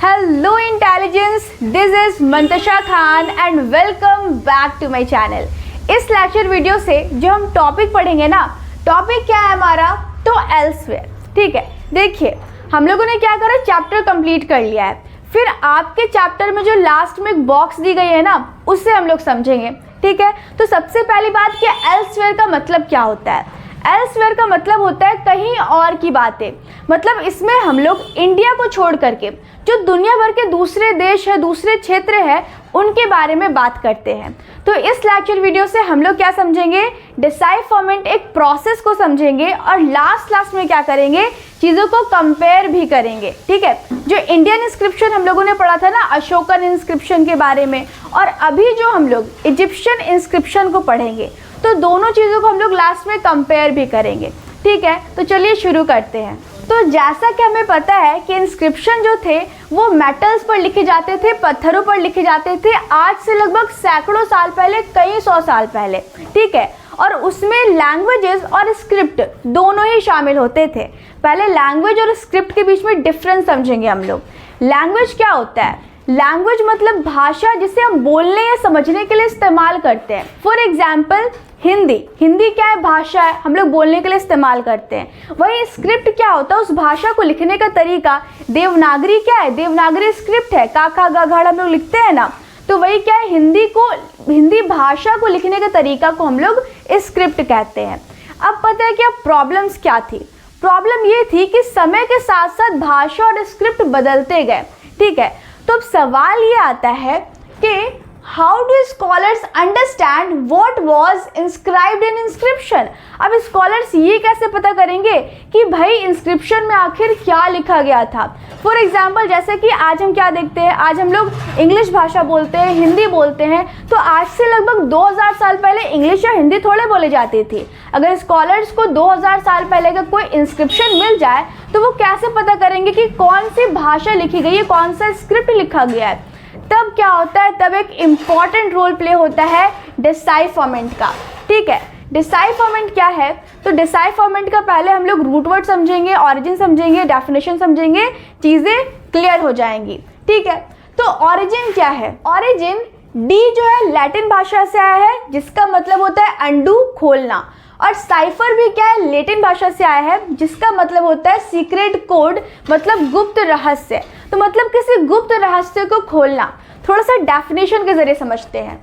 Hello intelligence, this is Mantasha Khan and welcome back to my channel। इस lecture video से जो हम topic पढ़ेंगे ना, टॉपिक क्या है हमारा, तो एल्सवेयर। ठीक है, देखिए हम लोगों ने क्या करा, चैप्टर कंप्लीट कर लिया है। फिर आपके चैप्टर में जो लास्ट में एक बॉक्स दी गई है ना, उससे हम लोग समझेंगे। ठीक है, तो सबसे पहली बात कि एल्सवेयर का मतलब क्या होता है। एल्सवेयर का मतलब होता है कहीं और की बातें। मतलब इसमें हम लोग इंडिया को छोड़ करके जो दुनिया भर के दूसरे देश है, दूसरे क्षेत्र है, उनके बारे में बात करते हैं। तो इस लेक्चर वीडियो से हम लोग क्या समझेंगे, डिसाइफरमेंट एक प्रोसेस को समझेंगे और लास्ट में क्या करेंगे, चीज़ों को कंपेयर भी करेंगे। ठीक है, जो इंडियन इंस्क्रिप्शन हम लोगों ने पढ़ा था ना, अशोकन इंस्क्रिप्शन के बारे में, और अभी जो हम लोग इजिप्शियन इंस्क्रिप्शन को पढ़ेंगे, तो दोनों चीज़ों को हम लोग लास्ट में कंपेयर भी करेंगे। ठीक है, तो चलिए शुरू करते हैं। तो जैसा कि हमें पता है कि इंस्क्रिप्शन जो थे वो मेटल्स पर लिखे जाते थे, पत्थरों पर लिखे जाते थे, आज से लगभग सैकड़ों साल पहले, कई सौ साल पहले। ठीक है, और उसमें लैंग्वेजेस और स्क्रिप्ट दोनों ही शामिल होते थे। पहले लैंग्वेज और स्क्रिप्ट के बीच में डिफरेंस समझेंगे हम लोग। लैंग्वेज क्या होता है, लैंग्वेज मतलब भाषा जिसे हम बोलने या समझने के लिए इस्तेमाल करते हैं। फॉर एग्जाम्पल हिंदी क्या है, भाषा है, हम लोग बोलने के लिए इस्तेमाल करते हैं। वही स्क्रिप्ट क्या होता है, उस भाषा को लिखने का तरीका। देवनागरी क्या है, देवनागरी स्क्रिप्ट है, का खा गा घा हम लोग लिखते हैं ना, तो वही क्या है, हिंदी भाषा को लिखने का तरीका को हम लोग स्क्रिप्ट कहते हैं। अब पता है कि अब प्रॉब्लम्स क्या थी। प्रॉब्लम ये थी कि समय के साथ साथ भाषा और स्क्रिप्ट बदलते गए। ठीक है, तो अब सवाल ये आता है कि how do scholars understand what was inscribed in inscription. अब स्कॉलर्स ये कैसे पता करेंगे कि भाई इंस्क्रिप्शन में आखिर क्या लिखा गया था। फॉर एग्जाम्पल जैसे कि आज हम क्या देखते हैं, आज हम लोग इंग्लिश भाषा बोलते हैं, हिंदी बोलते हैं, तो आज से लगभग 2000 साल पहले इंग्लिश या हिंदी थोड़े बोली जाती थी। अगर स्कॉलर्स को 2000 साल पहले का कोई इंस्क्रिप्शन मिल जाए तो वो कैसे पता करेंगे कि कौन सी भाषा लिखी गई है, कौन सा स्क्रिप्ट लिखा गया है। तब क्या होता है, तब एक इम्पॉर्टेंट रोल प्ले होता है डिसाइफरमेंट का। ठीक है, डिसाइफरमेंट क्या है, तो डिसाइफरमेंट का पहले हम लोग रूट वर्ड समझेंगे, ऑरिजिन समझेंगे, डेफिनेशन समझेंगे, चीज़ें क्लियर हो जाएंगी। ठीक है, तो ऑरिजिन क्या है, ऑरिजिन डी जो है लैटिन भाषा से आया है, जिसका मतलब होता है अंडू, खोलना। और साइफर भी क्या है, लैटिन भाषा से आया है, जिसका मतलब होता है सीक्रेट कोड, मतलब गुप्त रहस्य। तो मतलब किसी गुप्त रहस्य को खोलना। थोड़ा सा डेफिनेशन के जरिए समझते हैं।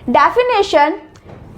डेफिनेशन,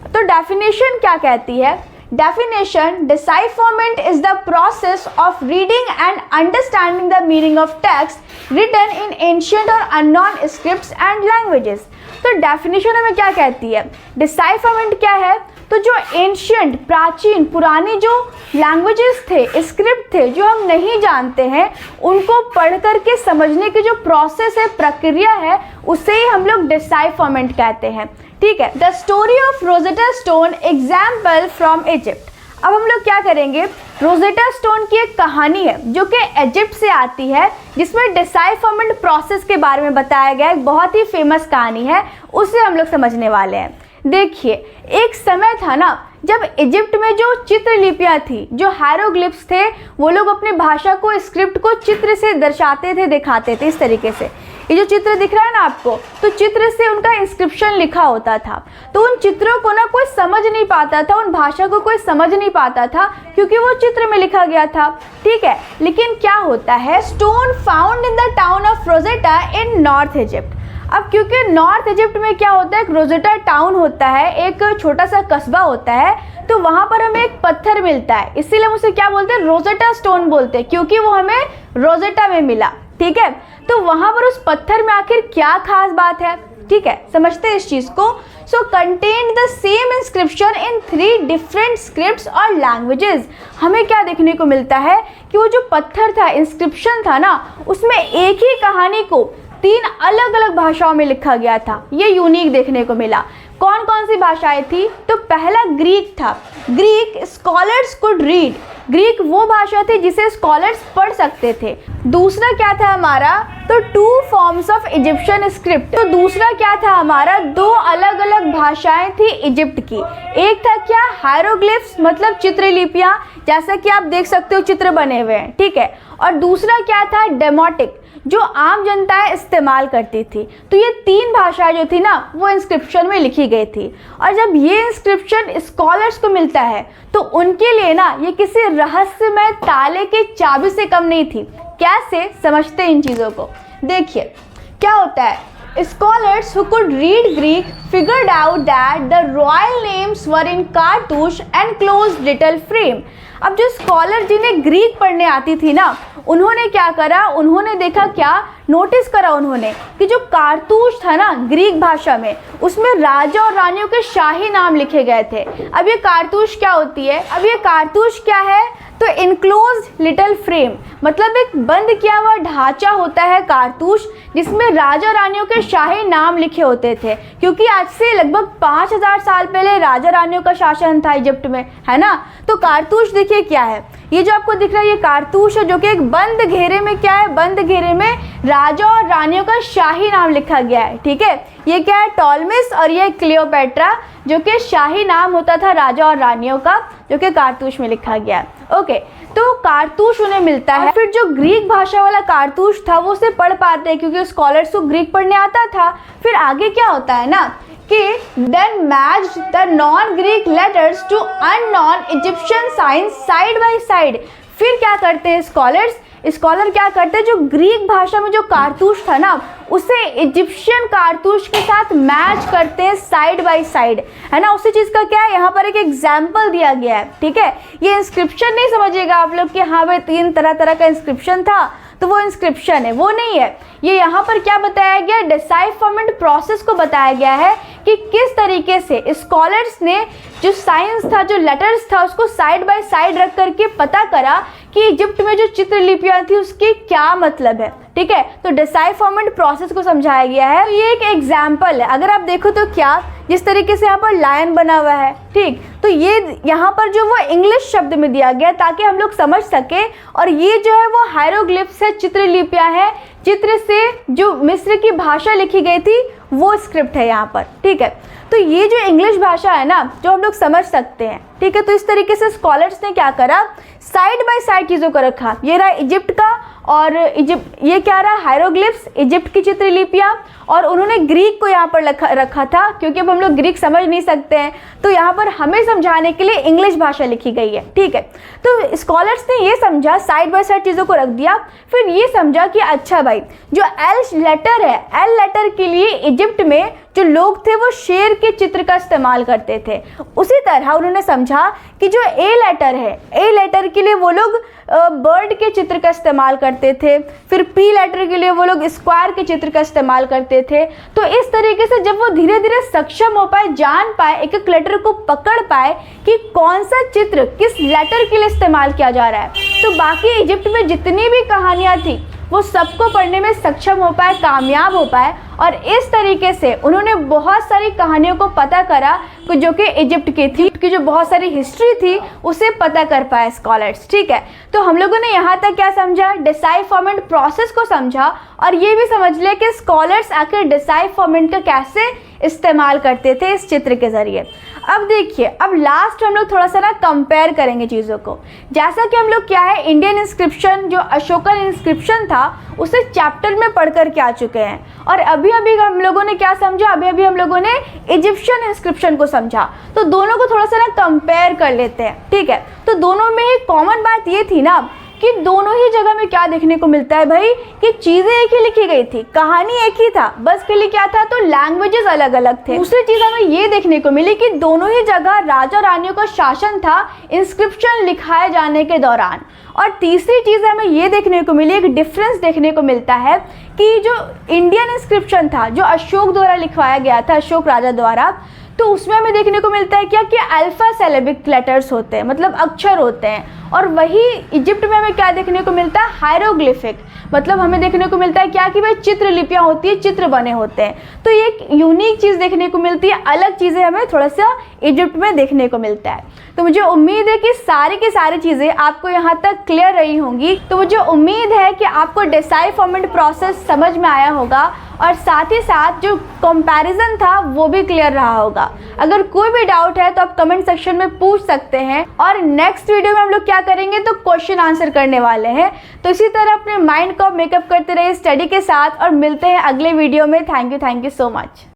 तो डेफिनेशन क्या कहती है, definition, decipherment is the process of reading and understanding the meaning of text written in ancient और अननोन स्क्रिप्ट्स एंड लैंग्वेजेस। तो डेफिनेशन हमें क्या कहती है, डिसाइफरमेंट क्या है, तो जो एंशिएंट, प्राचीन, पुरानी जो लैंग्वेजेस थे, स्क्रिप्ट थे, जो हम नहीं जानते हैं, उनको पढ़ करके समझने की जो प्रोसेस है, प्रक्रिया है, उसे ही हम लोग डिसाइफरमेंट कहते हैं। ठीक है, the story of Rosetta stone example from Egypt. अब हम लोग क्या करेंगे, रोजेटा स्टोन की एक कहानी है जो कि इजिप्ट से आती है, जिसमें डिसाइफरमेंट प्रोसेस के बारे में बताया गया है। एक बहुत ही फेमस कहानी है, उसे हम लोग समझने वाले हैं। देखिए, एक समय था ना जब इजिप्ट में जो चित्रलिपियाँ थी, जो हायरोग्लिफ्स थे, वो लोग अपनी भाषा को, स्क्रिप्ट को चित्र से दर्शाते थे, दिखाते थे। इस तरीके से ये जो चित्र दिख रहा है ना आपको, तो चित्र से उनका इंस्क्रिप्शन लिखा होता था। तो उन चित्रों को ना कोई समझ नहीं पाता था, उन भाषा को कोई समझ नहीं पाता था, क्योंकि वो चित्र में लिखा गया था। ठीक है, लेकिन क्या होता है, stone found in the town of Rosetta in north Egypt. अब क्योंकि नॉर्थ इजिप्ट में क्या होता है, एक रोजेटा टाउन होता है, एक छोटा सा कस्बा होता है, तो वहाँ पर हमें एक पत्थर मिलता है, इसीलिए हम उसे क्या बोलते हैं, रोजेटा स्टोन बोलते हैं, क्योंकि वो हमें रोजेटा में मिला। ठीक है, तो वहाँ पर उस पत्थर में आखिर क्या खास बात है। ठीक है, समझते हैं इस चीज़ को। So contained the same inscription in 3 different scripts और लैंग्वेजेस। हमें क्या देखने को मिलता है कि वो जो पत्थर था, इंस्क्रिप्शन था ना, उसमें एक ही कहानी को 3 अलग अलग भाषाओं में लिखा गया था। ये यूनिक देखने को मिला। कौन कौन सी भाषाएं थी, तो पहला ग्रीक था। Greek scholars could read, Greek वो भाषा थी जिसे स्कॉलर्स पढ़ सकते थे। दूसरा क्या था हमारा, तो 2 फॉर्म्स ऑफ इजिप्शियन स्क्रिप्ट। तो दूसरा क्या था हमारा, 2 अलग अलग भाषाएं थी इजिप्ट की। एक था क्या, हायरोग्लिफ्स, मतलब चित्रलिपियाँ, जैसा कि आप देख सकते हो चित्र बने हुए हैं। ठीक है, और दूसरा क्या था, डेमोटिक, जो आम जनताएं इस्तेमाल करती थी। तो ये 3 भाषाएं जो थी ना वो इंस्क्रिप्शन में लिखी गई थी। और जब ये इंस्क्रिप्शन स्कॉलर्स को मिलता है तो उनके लिए ना ये किसी रहस्यमय ताले की चाबी से कम नहीं थी। कैसे समझते हैं इन चीज़ों को, देखिए क्या होता है। Scholars who could read Greek figured out that the royal names were in cartouche and closed little frame। अब जो स्कॉलर जिन्हें ग्रीक पढ़ने आती थी ना, उन्होंने क्या करा, उन्होंने देखा, क्या नोटिस करा उन्होंने कि जो कारतूस था ना ग्रीक भाषा में, उसमें राजा और रानियों के शाही नाम लिखे गए थे। अब ये कारतूस क्या होती है, अब ये कारतूस क्या है, तो इनक्लोज्ड लिटिल फ्रेम मतलब एक बंद किया हुआ ढांचा होता है कारतूस, जिसमें राजा रानियों के शाही नाम लिखे होते थे। क्योंकि आज से लगभग 5000 साल पहले राजा रानियों का शासन था इजिप्ट में, है ना। तो कारतूस देखिए क्या है, ये जो आपको दिख रहा है ये कारतूस है, जो कि एक बंद घेरे में क्या है, बंद घेरे में राजा और रानियों का शाही नाम लिखा गया है। ठीक है, ये क्या है, टॉलमिस और ये क्लियोपेट्रा, जो कि शाही नाम होता था राजा और रानियों का, जो कि कारतूस में लिखा गया है। ओके, तो कारतूस उन्हें मिलता है। फिर जो ग्रीक भाषा वाला कारतूस था वो उसे पढ़ पाते हैं क्योंकि स्कॉलर्स को ग्रीक पढ़ने आता था। फिर आगे क्या होता है ना कि then matched the non-Greek letters to unknown Egyptian signs side by side। फिर क्या करते हैं स्कॉलर क्या करते हैं, जो ग्रीक भाषा में जो कारतूस था ना उसे इजिप्शियन कारतूस के साथ मैच करते हैं साइड बाय साइड, है ना। उसी चीज़ का क्या है, यहाँ पर एक एग्जाम्पल दिया गया है। ठीक है, ये इंस्क्रिप्शन नहीं समझिएगा आप लोग कि हाँ भाई 3 तरह का इंस्क्रिप्शन था तो वो इंस्क्रिप्शन है, वो नहीं है। ये यहाँ पर क्या बताया गया, डिसाइफरमेंट प्रोसेस को बताया गया है कि किस तरीके से स्कॉलर्स ने जो साइंस था, जो लेटर्स था, उसको साइड बाय साइड रख करके पता करा कि इजिप्ट में जो चित्रलिपियाँ थी उसके क्या मतलब है। ठीक है, तो डिसाइफरमेंट प्रोसेस को समझाया गया है। तो ये एक एग्जाम्पल है, अगर आप देखो तो क्या, जिस तरीके से यहाँ पर लायन बना हुआ है, ठीक, तो ये यहाँ पर जो वो इंग्लिश शब्द में दिया गया ताकि हम लोग समझ सके। और ये जो है वो हायरोग्लिफ्स है, चित्रलिपियाँ है, चित्र से जो मिस्र की भाषा लिखी गई थी वो स्क्रिप्ट है यहाँ पर। ठीक है, तो ये जो इंग्लिश भाषा है ना जो हम लोग समझ सकते हैं। ठीक है, तो इस तरीके से स्कॉलर्स ने क्या करा, साइड बाय साइड चीज़ों को रखा। ये रहा इजिप्ट का और इजिप्ट, ये क्या रहा, हायरोग्लिफ्स, इजिप्ट की चित्रलिपियाँ, और उन्होंने ग्रीक को यहाँ पर रखा था क्योंकि अब हम लोग ग्रीक समझ नहीं सकते हैं, तो यहाँ पर हमें समझाने के लिए इंग्लिश भाषा लिखी गई है। ठीक है, तो स्कॉलर्स ने ये समझा, साइड बाय साइड चीज़ों को रख दिया। फिर ये समझा कि अच्छा भाई जो एल लेटर है, एल लेटर के लिए इजिप्ट में जो लोग थे वो शेर के चित्र का इस्तेमाल करते थे। उसी तरह उन्होंने समझा कि जो ए लेटर है, ए लेटर के लिए वो लोग बर्ड के चित्र का इस्तेमाल करते थे। फिर पी लेटर के लिए वो लोग स्क्वायर के चित्र का इस्तेमाल करते थे। तो इस तरीके से जब वो धीरे धीरे सक्षम हो पाए, जान पाए, एक एक लेटर को पकड़ पाए कि कौन सा चित्र किस लेटर के लिए इस्तेमाल किया जा रहा है, तो बाकी इजिप्ट में जितनी भी कहानियाँ थी वो सबको पढ़ने में सक्षम हो पाए, कामयाब हो पाए। और इस तरीके से उन्होंने बहुत सारी कहानियों को पता करा जो कि इजिप्ट की थी, की जो बहुत सारी हिस्ट्री थी उसे पता कर पाए स्कॉलर्स। ठीक है, तो हम लोगों ने यहाँ तक क्या समझा, डिसाइफरमेंट प्रोसेस को समझा, और ये भी समझ लिया कि स्कॉलर्स आखिर डिसाइफरमेंट का कैसे इस्तेमाल करते थे इस चित्र के ज़रिए। अब देखिए, अब लास्ट हम लोग थोड़ा सा ना कंपेयर करेंगे चीज़ों को। जैसा कि हम लोग क्या है, इंडियन इंस्क्रिप्शन जो अशोकन इंस्क्रिप्शन था उसे चैप्टर में पढ़ कर के आ चुके हैं, और अभी हम लोगों ने क्या समझा, अभी हम लोगों ने इजिप्शियन इंस्क्रिप्शन को समझा। तो दोनों को थोड़ा सा ना कंपेयर कर लेते हैं। ठीक है, तो दोनों में ही कॉमन बात ये थी ना कि दोनों ही जगह में क्या देखने को मिलता है भाई, कि चीज़ें एक ही लिखी गई थी, कहानी एक ही था, बस के लिए क्या था, तो लैंग्वेजेस अलग अलग थे। दूसरी चीज़ हमें ये देखने को मिली कि दोनों ही जगह राजा रानियों का शासन था इंस्क्रिप्शन लिखाए जाने के दौरान। और तीसरी चीज़ हमें ये देखने को मिली, एक डिफरेंस देखने को मिलता है कि जो इंडियन इंस्क्रिप्शन था जो अशोक द्वारा लिखवाया गया था, अशोक राजा द्वारा, तो उसमें हमें देखने को मिलता है क्या कि अल्फा सिलेबिक लेटर्स होते हैं, मतलब अक्षर होते हैं। और वही इजिप्ट में हमें क्या देखने को मिलता है, हायरोग्लिफिक, मतलब हमें देखने को मिलता है क्या कि भाई चित्रलिपियाँ होती है, चित्र बने होते हैं। तो ये एक यूनिक चीज़ देखने को मिलती है, अलग चीज़ें हमें थोड़ा सा इजिप्ट में देखने को मिलता है। तो मुझे उम्मीद है कि सारी की सारी चीज़ें आपको यहाँ तक क्लियर रही होंगी। तो मुझे उम्मीद है कि आपको डेसाई फॉर्मेट प्रोसेस समझ में आया होगा और साथ ही साथ जो कंपैरिजन था वो भी क्लियर रहा होगा। अगर कोई भी डाउट है तो आप कमेंट सेक्शन में पूछ सकते हैं और नेक्स्ट वीडियो में हम लोग क्या करेंगे तो क्वेश्चन आंसर करने वाले हैं। तो इसी तरह अपने माइंड को मेकअप करते रहिए स्टडी के साथ और मिलते हैं अगले वीडियो में। Thank you so much.